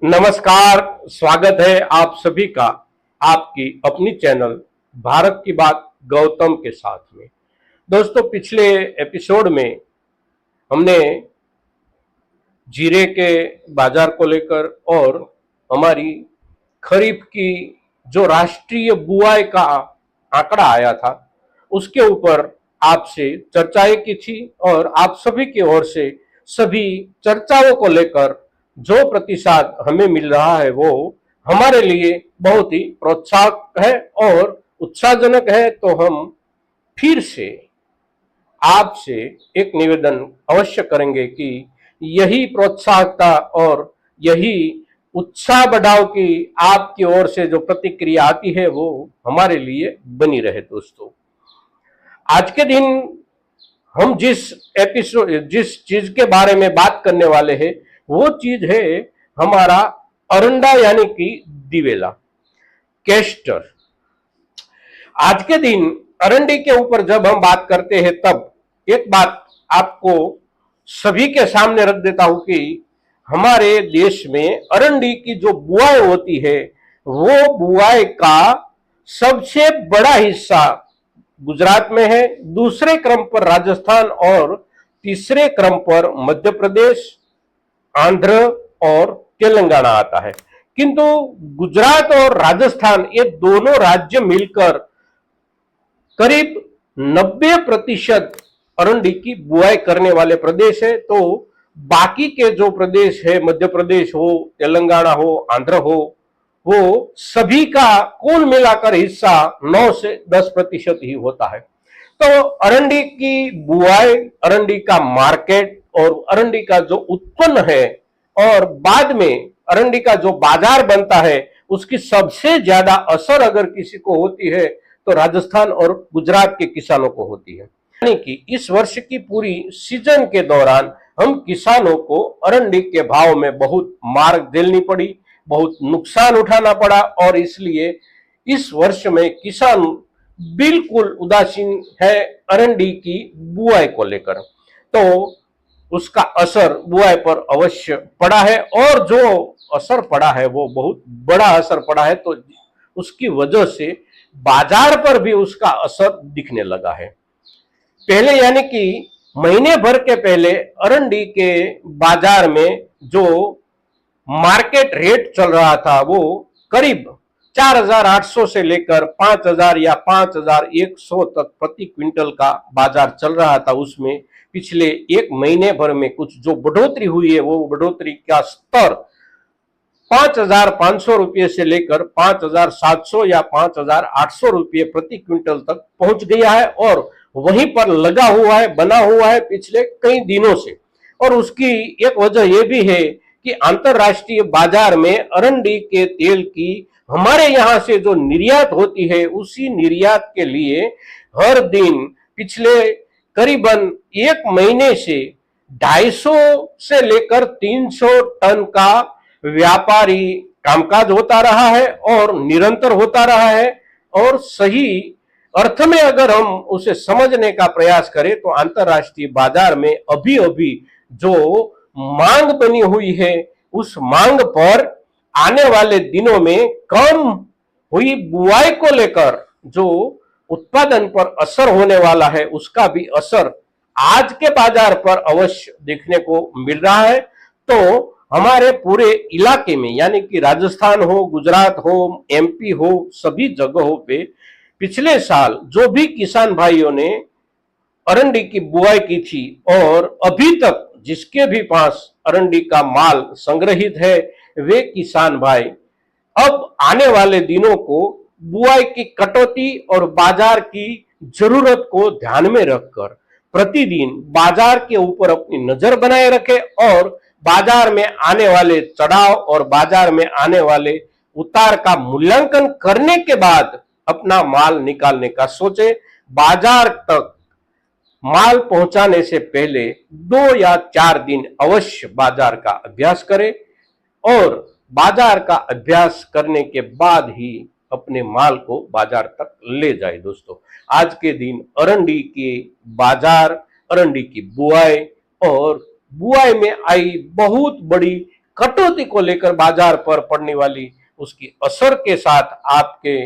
नमस्कार। स्वागत है आप सभी का आपकी अपनी चैनल भारत की बात गौतम के साथ में। दोस्तों, पिछले एपिसोड में हमने जीरे के बाजार को लेकर और हमारी खरीफ की जो राष्ट्रीय बुआई का आंकड़ा आया था उसके ऊपर आपसे चर्चाएं की थी और आप सभी की ओर से सभी चर्चाओं को लेकर जो प्रतिसाद हमें मिल रहा है वो हमारे लिए बहुत ही प्रोत्साहक है और उत्साहजनक है। तो हम फिर से आपसे एक निवेदन अवश्य करेंगे कि यही प्रोत्साहकता और यही उत्साह बढ़ाव की आपकी ओर से जो प्रतिक्रिया आती है वो हमारे लिए बनी रहे। दोस्तों, आज के दिन हम जिस चीज के बारे में बात करने वाले हैं वो चीज है हमारा अरंडा यानी कि दिवेला, केस्टर। आज के दिन अरंडी के ऊपर जब हम बात करते हैं तब एक बात आपको सभी के सामने रख देता हूं कि हमारे देश में अरंडी की जो बुआई होती है वो बुआई का सबसे बड़ा हिस्सा गुजरात में है, दूसरे क्रम पर राजस्थान और तीसरे क्रम पर मध्य प्रदेश, आंध्र और तेलंगाना आता है। किंतु गुजरात और राजस्थान ये दोनों राज्य मिलकर करीब 90% अरंडी की बुआई करने वाले प्रदेश है। तो बाकी के जो प्रदेश है, मध्य प्रदेश हो, तेलंगाना हो, आंध्र हो, वो सभी का कुल मिलाकर हिस्सा 9 से 10% ही होता है। तो अरंडी की बुआई, अरंडी का मार्केट और अरंडी का जो उत्पन्न है और बाद में अरंडी का जो बाजार बनता है उसकी सबसे ज्यादा असर अगर किसी को होती है तो राजस्थान और गुजरात के किसानों को होती है। यानी कि इस वर्ष की पूरी सीजन के दौरान हम किसानों को अरंडी के भाव में बहुत मार झेलनी पड़ी, बहुत नुकसान उठाना पड़ा और इसलिए इस वर्ष में किसान बिल्कुल उदासीन है अरंडी की बुआई को लेकर। तो उसका असर बुआई पर अवश्य पड़ा है और जो असर पड़ा है वो बहुत बड़ा असर पड़ा है। तो उसकी वजह से बाजार पर भी उसका असर दिखने लगा है। पहले यानी कि महीने भर के पहले अरंडी के बाजार में जो मार्केट रेट चल रहा था वो करीब 4,800 से लेकर 5,000 या 5,100 तक प्रति क्विंटल का बाजार चल रहा था। उसमें पिछले एक महीने भर में कुछ जो बढ़ोतरी हुई है वो बढ़ोतरी का स्तर 5,500 रुपये से लेकर 5,700 या 5,800 रुपये प्रति क्विंटल तक पहुंच गया है और वहीं पर लगा हुआ है, बना हुआ है पिछले कई दिनों से। और उसकी एक वजह यह भी है कि अंतरराष्ट्रीय बाजार में अरंडी के तेल की हमारे यहां से जो निर्यात होती है उसी निर्यात के लिए हर दिन पिछले करीबन एक महीने से 250 से लेकर 300 टन का व्यापारी कामकाज होता रहा है और निरंतर होता रहा है। और सही अर्थ में अगर हम उसे समझने का प्रयास करें तो अंतरराष्ट्रीय बाजार में अभी अभी जो मांग बनी हुई है उस मांग पर आने वाले दिनों में कम हुई बुआई को लेकर जो उत्पादन पर असर होने वाला है उसका भी असर आज के बाजार पर अवश्य देखने को मिल रहा है। तो हमारे पूरे इलाके में यानी कि राजस्थान हो, गुजरात हो, एमपी हो, सभी जगहों पे पिछले साल जो भी किसान भाइयों ने अरंडी की बुआई की थी और अभी तक जिसके भी पास अरंडी का माल संग्रहित है वे किसान भाई अब आने वाले दिनों को बुआई की कटौती और बाजार की जरूरत को ध्यान में रखकर प्रतिदिन बाजार के ऊपर अपनी नजर बनाए रखे और बाजार में आने वाले चढ़ाव और बाजार में आने वाले उतार का मूल्यांकन करने के बाद अपना माल निकालने का सोचे। बाजार तक माल पहुंचाने से पहले 2 या 4 दिन अवश्य बाजार का अभ्यास करें और बाजार का अभ्यास करने के बाद ही अपने माल को बाजार तक ले जाए। दोस्तों, आज के दिन अरंडी के बाजार, अरंडी की बुआई और बुआई में आई बहुत बड़ी कटौती को लेकर बाजार पर पड़ने वाली उसकी असर के साथ आपके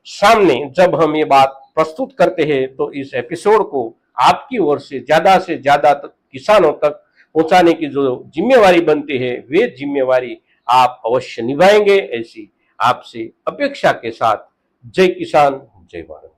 सामने जब हम ये बात प्रस्तुत करते हैं, तो इस एपिसोड को आपकी ओर से ज्यादा किसानों तक पहुंचाने की जो जिम्मेवारी बनती है, वे जिम्मेवारी आप अवश्य निभाएंगे, ऐसी आपसे अपेक्षा के साथ। जय किसान, जय भारत।